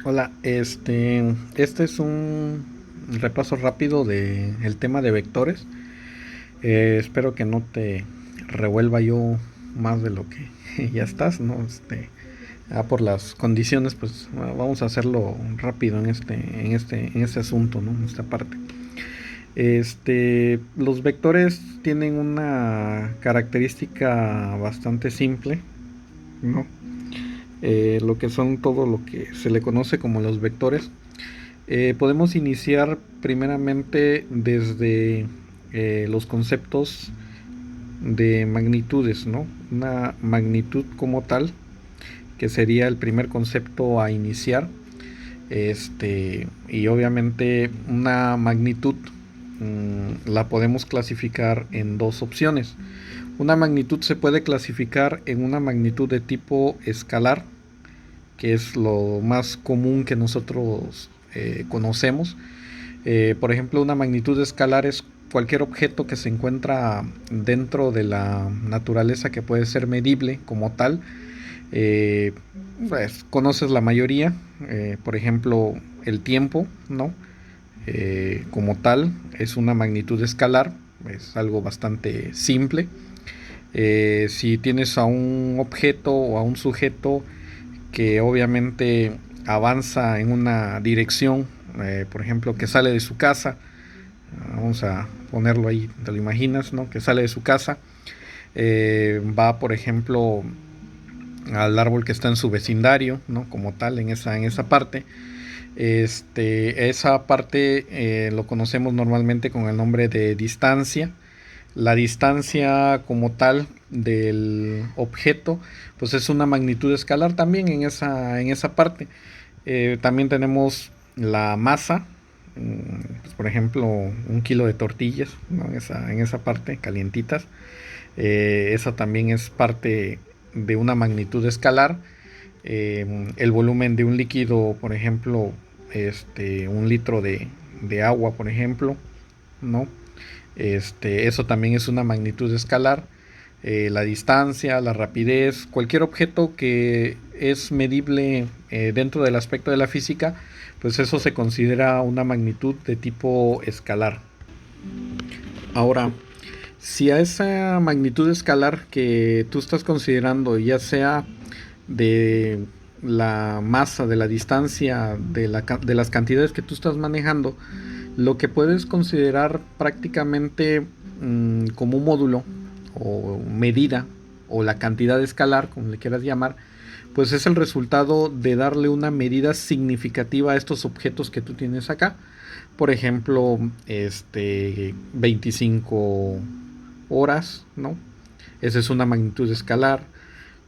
Hola, este es un repaso rápido del tema de vectores. Espero que no te revuelva yo más de lo que ya estás, ¿no? Por las condiciones, pues vamos a hacerlo rápido en este asunto, ¿no? En esta parte. Los vectores tienen una característica bastante simple, ¿no? Lo que son todo lo que se le conoce como los vectores. Podemos iniciar primeramente desde los conceptos de magnitudes, ¿no? Una magnitud como tal, que sería el primer concepto a iniciar. Y obviamente una magnitud la podemos clasificar en dos opciones. Una magnitud se puede clasificar en una magnitud de tipo escalar, que es lo más común que nosotros conocemos. Por ejemplo, una magnitud escalar es cualquier objeto que se encuentra dentro de la naturaleza que puede ser medible como tal. Eh, pues, conoces la mayoría, por ejemplo, el tiempo, ¿no? Como tal, es una magnitud escalar, es algo bastante simple. Si tienes a un objeto o a un sujeto que obviamente avanza en una dirección, por ejemplo, que sale de su casa, vamos a ponerlo ahí, te lo imaginas, ¿no? Que sale de su casa, va, por ejemplo, al árbol que está en su vecindario, ¿no? Como tal, en esa parte. Esa parte lo conocemos normalmente con el nombre de distancia. La distancia como tal del objeto, pues es una magnitud escalar también en esa parte. También tenemos la masa, pues por ejemplo, un kilo de tortillas, ¿no? En esa parte, calientitas. Esa también es parte de una magnitud escalar. El volumen de un líquido, por ejemplo, un litro de agua, por ejemplo, ¿no? Eso también es una magnitud escalar. La distancia, la rapidez, cualquier objeto que es medible dentro del aspecto de la física, pues eso se considera una magnitud de tipo escalar. Ahora, si a esa magnitud escalar que tú estás considerando, ya sea de la masa, de la distancia, de las cantidades que tú estás manejando, lo que puedes considerar prácticamente como un módulo o medida o la cantidad escalar, como le quieras llamar, pues es el resultado de darle una medida significativa a estos objetos que tú tienes acá. Por ejemplo, 25 horas, ¿no? Esa es una magnitud escalar.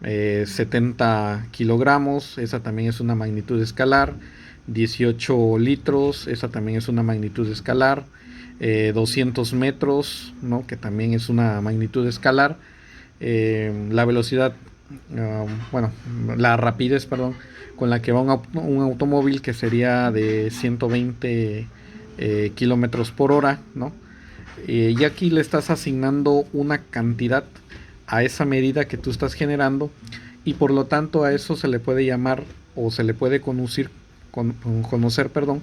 70 kilogramos, esa también es una magnitud escalar. 18 litros, esa también es una magnitud escalar. 200 metros, ¿no? Que también es una magnitud escalar. La velocidad, bueno, la rapidez, perdón, con la que va un automóvil, que sería de 120 kilómetros por hora, ¿no? Y aquí le estás asignando una cantidad a esa medida que tú estás generando, y por lo tanto a eso se le puede llamar o se le puede conocer, perdón,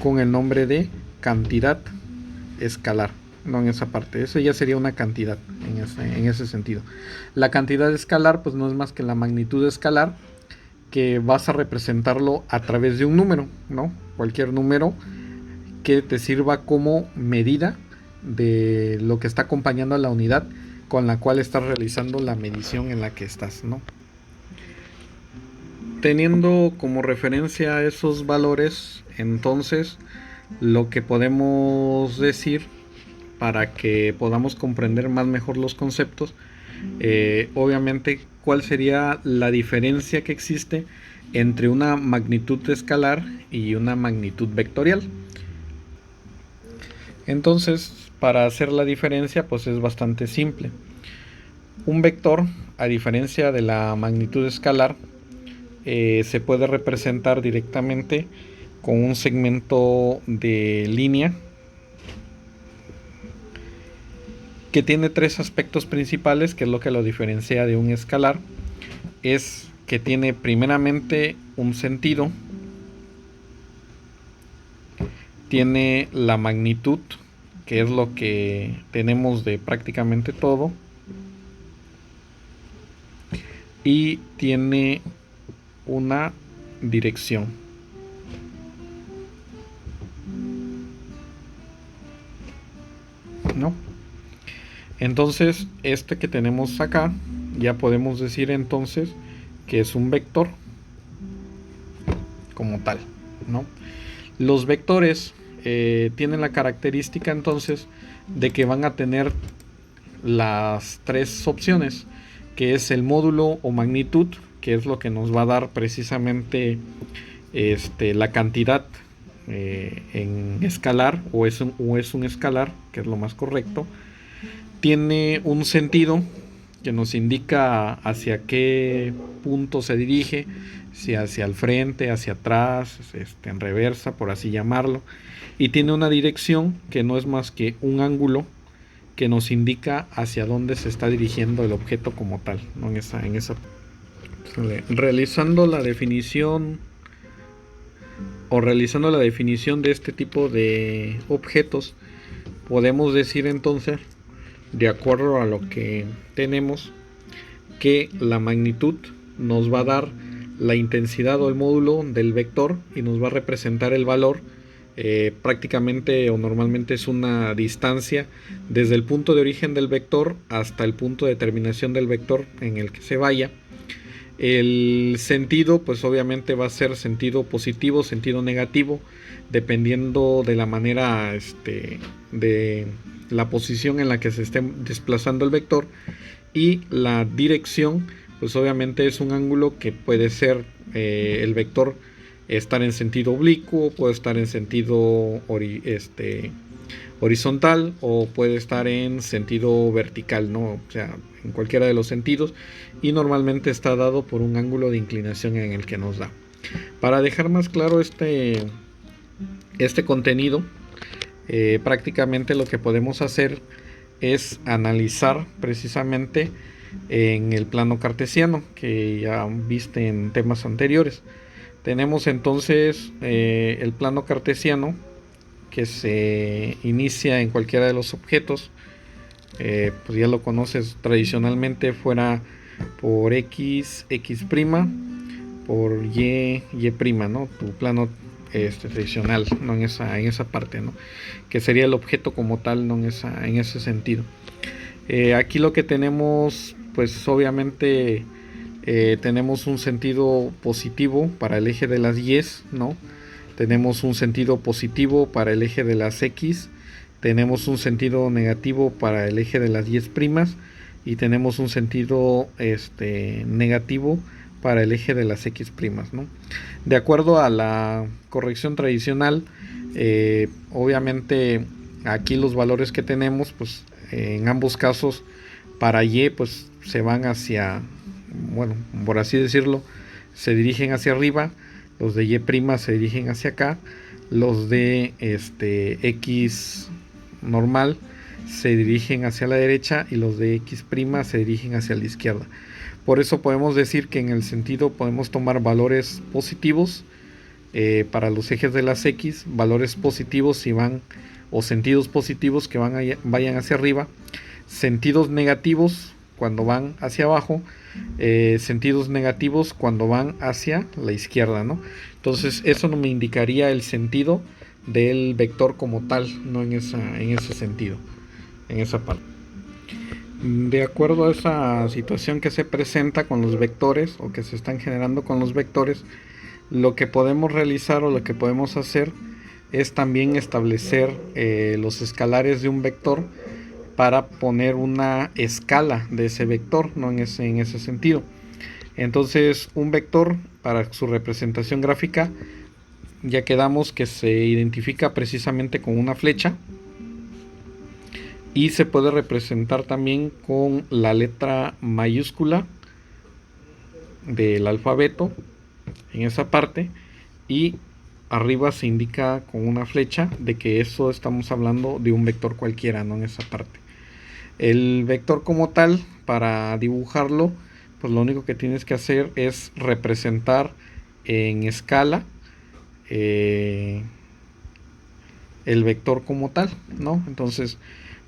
con el nombre de cantidad escalar. No, en esa parte, eso ya sería una cantidad en ese sentido. La cantidad escalar pues no es más que la magnitud escalar, que vas a representarlo a través de un número, ¿no? Cualquier número que te sirva como medida de lo que está acompañando a la unidad con la cual estás realizando la medición en la que estás, ¿no? Teniendo como referencia esos valores, entonces lo que podemos decir para que podamos comprender más mejor los conceptos, obviamente, cuál sería la diferencia que existe entre una magnitud escalar y una magnitud vectorial. Entonces, para hacer la diferencia, pues es bastante simple. Un vector, a diferencia de la magnitud escalar, se puede representar directamente con un segmento de línea que tiene tres aspectos principales, que es lo que lo diferencia de un escalar. Es que tiene primeramente un sentido, tiene la magnitud, que es lo que tenemos de prácticamente todo, y tiene una dirección. ¿No? Entonces, este que tenemos acá, ya podemos decir entonces que es un vector como tal, ¿no? Los vectores tienen la característica entonces de que van a tener las tres opciones, que es el módulo o magnitud, que es lo que nos va a dar precisamente la cantidad en escalar, o es un escalar, que es lo más correcto. Tiene un sentido que nos indica hacia qué punto se dirige, si hacia el frente, hacia atrás, en reversa, por así llamarlo. Y tiene una dirección que no es más que un ángulo que nos indica hacia dónde se está dirigiendo el objeto como tal, ¿no? Realizando la definición de este tipo de objetos, podemos decir entonces, de acuerdo a lo que tenemos, que la magnitud nos va a dar la intensidad o el módulo del vector y nos va a representar el valor. Prácticamente o normalmente es una distancia desde el punto de origen del vector hasta el punto de terminación del vector en el que se vaya. El sentido, pues obviamente va a ser sentido positivo, sentido negativo, dependiendo de la manera, de la posición en la que se esté desplazando el vector. Y la dirección, pues obviamente es un ángulo que puede ser el vector estar en sentido oblicuo, puede estar en sentido horizontal, o puede estar en sentido vertical, ¿no? O sea, en cualquiera de los sentidos, y normalmente está dado por un ángulo de inclinación en el que nos da. Para dejar más claro este contenido, prácticamente lo que podemos hacer es analizar precisamente en el plano cartesiano, que ya viste en temas anteriores. Tenemos entonces el plano cartesiano, que se inicia en cualquiera de los objetos. Pues ya lo conoces, tradicionalmente fuera por x, x', por y, y', ¿no? Tu plano tradicional, ¿no? En esa parte, ¿no? Que sería el objeto como tal, ¿no? En ese sentido. Aquí lo que tenemos, pues obviamente tenemos un sentido positivo para el eje de las y, ¿no? Tenemos un sentido positivo para el eje de las x, tenemos un sentido negativo para el eje de las y', y tenemos un sentido negativo para el eje de las x', ¿no? De acuerdo a la corrección tradicional, obviamente aquí los valores que tenemos, pues en ambos casos para y, pues se van hacia, bueno, por así decirlo, se dirigen hacia arriba. Los de y' se dirigen hacia acá, los de x normal se dirigen hacia la derecha, y los de x' se dirigen hacia la izquierda. Por eso podemos decir que en el sentido podemos tomar valores positivos para los ejes de las x, valores positivos si van, o sentidos positivos que vayan hacia arriba, sentidos negativos cuando van hacia abajo, sentidos negativos cuando van hacia la izquierda, ¿no? Entonces eso no me indicaría el sentido del vector como tal, no en ese sentido, en esa parte. De acuerdo a esa situación que se presenta con los vectores, o que se están generando con los vectores, lo que podemos realizar o lo que podemos hacer es también establecer los escalares de un vector para poner una escala de ese vector, ¿no? En ese sentido. Entonces, un vector, para su representación gráfica, ya quedamos que se identifica precisamente con una flecha, y se puede representar también con la letra mayúscula del alfabeto en esa parte, y arriba se indica con una flecha de que eso estamos hablando de un vector cualquiera, ¿no? En esa parte. El vector como tal, para dibujarlo, pues lo único que tienes que hacer es representar en escala el vector como tal, ¿no? Entonces,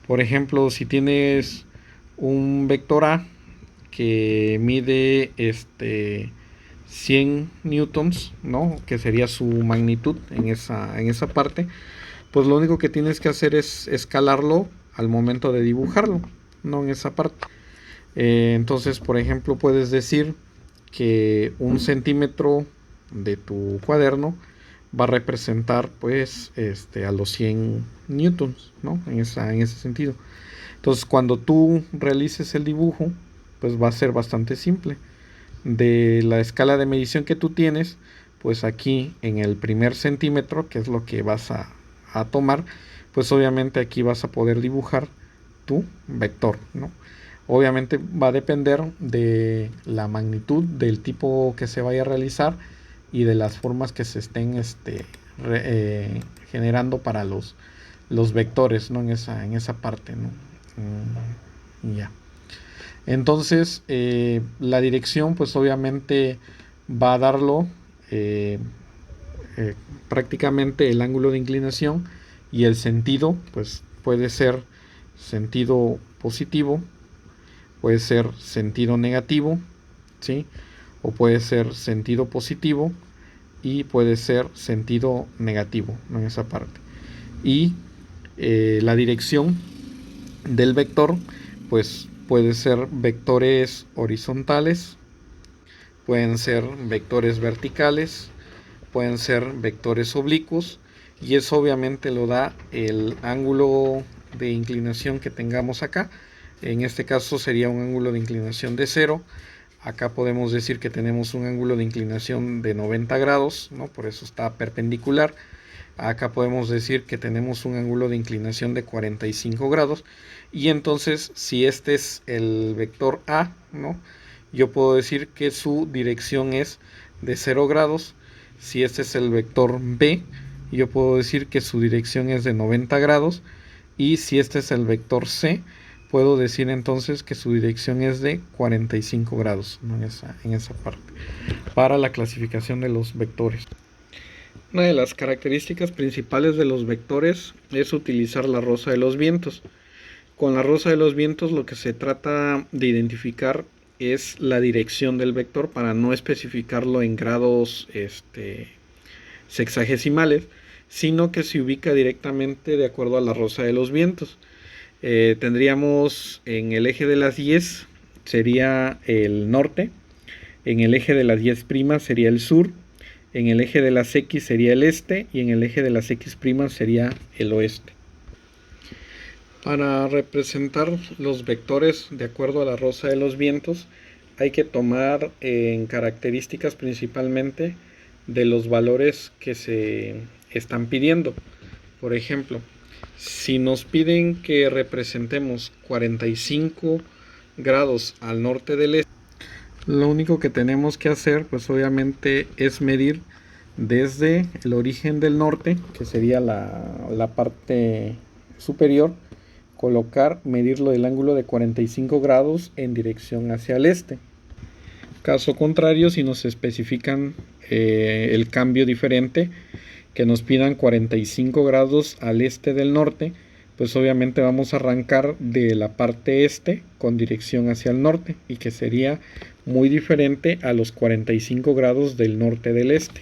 por ejemplo, si tienes un vector A que mide 100 newtons, ¿no? Que sería su magnitud en esa parte, pues lo único que tienes que hacer es escalarlo al momento de dibujarlo, no en esa parte. Entonces, por ejemplo, puedes decir que 1 centímetro de tu cuaderno va a representar pues a los 100 newtons, ¿no? En ese sentido. Entonces, cuando tú realices el dibujo, pues va a ser bastante simple. De la escala de medición que tú tienes, pues aquí en el primer centímetro, que es lo que vas a tomar, pues obviamente aquí vas a poder dibujar tu vector, ¿no? Obviamente va a depender de la magnitud, del tipo que se vaya a realizar y de las formas que se estén generando para los vectores, ¿no? En esa parte, ¿no? Ya. Entonces, la dirección, pues obviamente va a darlo prácticamente el ángulo de inclinación, y el sentido, pues puede ser sentido positivo, puede ser sentido negativo, ¿sí? O puede ser sentido positivo y puede ser sentido negativo, ¿no? En esa parte. Y la dirección del vector, pues puede ser vectores horizontales, pueden ser vectores verticales, pueden ser vectores oblicuos, y eso obviamente lo da el ángulo de inclinación que tengamos acá. En este caso sería un ángulo de inclinación de 0. Acá podemos decir que tenemos un ángulo de inclinación de 90 grados, ¿no? Por eso está perpendicular. Acá podemos decir que tenemos un ángulo de inclinación de 45 grados. Y entonces, si este es el vector A, ¿no? Yo puedo decir que su dirección es de 0 grados. Si este es el vector B, yo puedo decir que su dirección es de 90 grados. Y si este es el vector C, puedo decir entonces que su dirección es de 45 grados, ¿no? en esa parte, para la clasificación de los vectores. Una de las características principales de los vectores es utilizar la rosa de los vientos. Con la rosa de los vientos lo que se trata de identificar es la dirección del vector, para no especificarlo en grados sexagesimales, sino que se ubica directamente de acuerdo a la rosa de los vientos. Tendríamos en el eje de las 10 sería el norte, en el eje de las 10' sería el sur, en el eje de las X sería el este y en el eje de las X' sería el oeste. Para representar los vectores de acuerdo a la rosa de los vientos, hay que tomar en características principalmente de los valores que se están pidiendo. Por ejemplo, si nos piden que representemos 45 grados al norte del este, lo único que tenemos que hacer, pues obviamente, es medir desde el origen del norte, que sería la parte superior, medirlo del ángulo de 45 grados en dirección hacia el este. Caso contrario, si nos especifican el cambio diferente, que nos pidan 45 grados al este del norte, pues obviamente vamos a arrancar de la parte este con dirección hacia el norte, y que sería muy diferente a los 45 grados del norte del este.